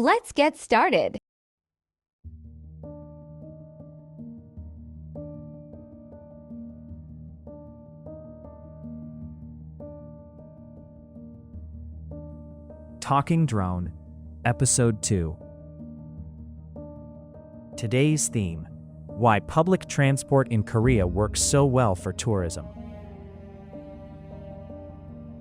Let's get started. Talking Drone, Episode 2. Today's theme: why public transport in Korea works so well for tourism.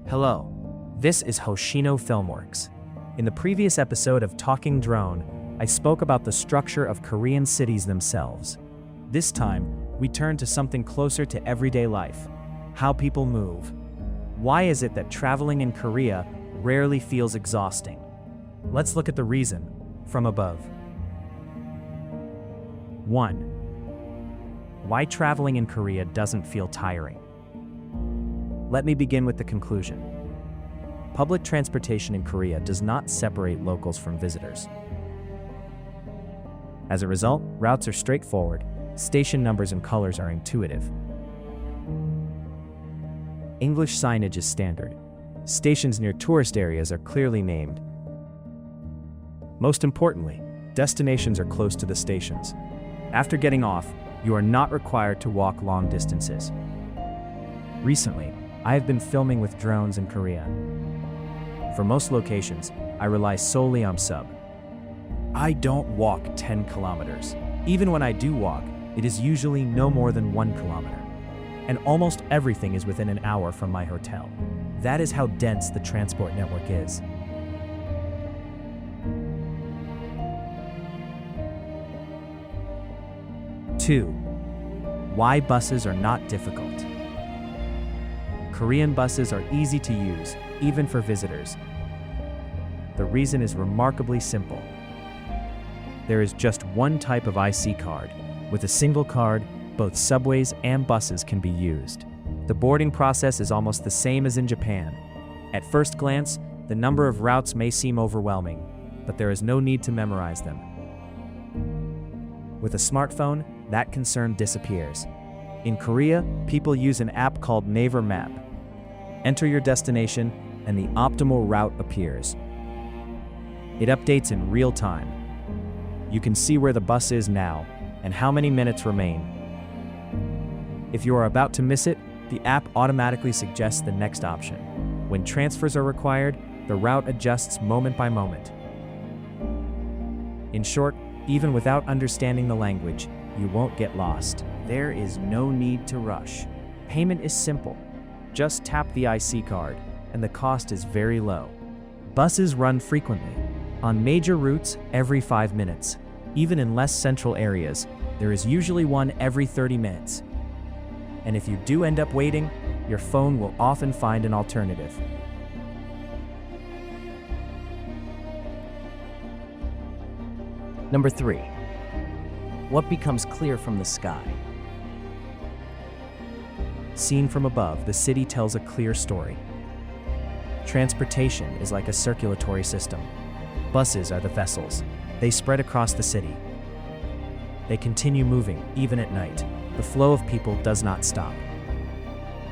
Hello, this is Hoshino Filmworks. In the previous episode of Talking Drone, I spoke about the structure of Korean cities themselves. This time, we turn to something closer to everyday life: how people move. Why is it that traveling in Korea rarely feels exhausting? Let's look at the reason from above. 1. Why traveling in Korea doesn't feel tiring. Let me begin with the conclusion. Public transportation in Korea does not separate locals from visitors. As a result, routes are straightforward, station numbers and colors are intuitive. English signage is standard. Stations near tourist areas are clearly named. Most importantly, destinations are close to the stations. After getting off, you are not required to walk long distances. Recently, I have been filming with drones in Korea. For most locations, I rely solely on sub. I don't walk 10 kilometers. Even when I do walk, it is usually no more than 1 kilometer. And almost everything is within an hour from my hotel. That is how dense the transport network is. Two, why buses are not difficult. Korean buses are easy to use, even for visitors. The reason is remarkably simple. There is just one type of IC card. With a single card, both subways and buses can be used. The boarding process is almost the same as in Japan. At first glance, the number of routes may seem overwhelming, but there is no need to memorize them. With a smartphone, that concern disappears. In Korea, people use an app called Naver Map. Enter your destination, and the optimal route appears. It updates in real time. You can see where the bus is now, and how many minutes remain. If you are about to miss it, the app automatically suggests the next option. When transfers are required, the route adjusts moment by moment. In short, even without understanding the language, you won't get lost. There is no need to rush. Payment is simple. Just tap the IC card, and the cost is very low. Buses run frequently. On major routes, every 5 minutes. Even in less central areas, there is usually one every 30 minutes. And if you do end up waiting, your phone will often find an alternative. Number 3. What becomes clear from the sky? Seen from above, the city tells a clear story. Transportation is like a circulatory system. Buses are the vessels. They spread across the city. They continue moving, even at night. The flow of people does not stop.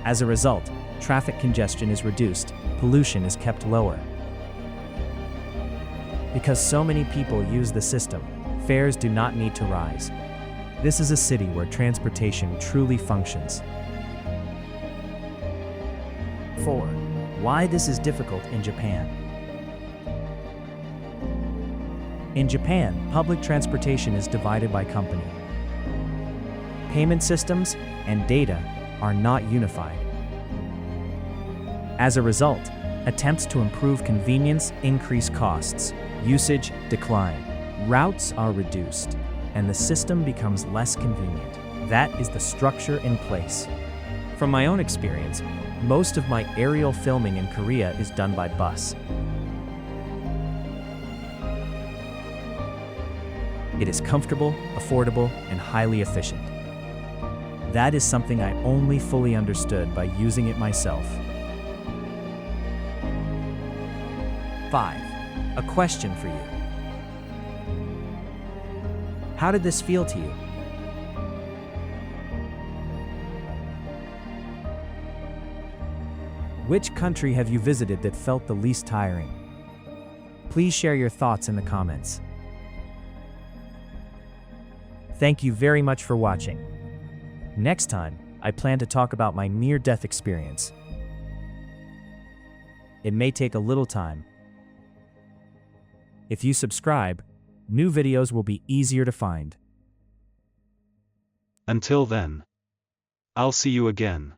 As a result, traffic congestion is reduced, pollution is kept lower. Because so many people use the system, fares do not need to rise. This is a city where transportation truly functions. 4. Why this is difficult in Japan. In Japan, public transportation is divided by company. Payment systems and data are not unified. As a result, attempts to improve convenience increase costs, usage decline, routes are reduced, and the system becomes less convenient. That is the structure in place. From my own experience, most of my aerial filming in Korea is done by bus. It is comfortable, affordable, and highly efficient. That is something I only fully understood by using it myself. 5. A question for you. How did this feel to you? Which country have you visited that felt the least tiring? Please share your thoughts in the comments. Thank you very much for watching. Next time, I plan to talk about my near-death experience. It may take a little time. If you subscribe, new videos will be easier to find. Until then, I'll see you again.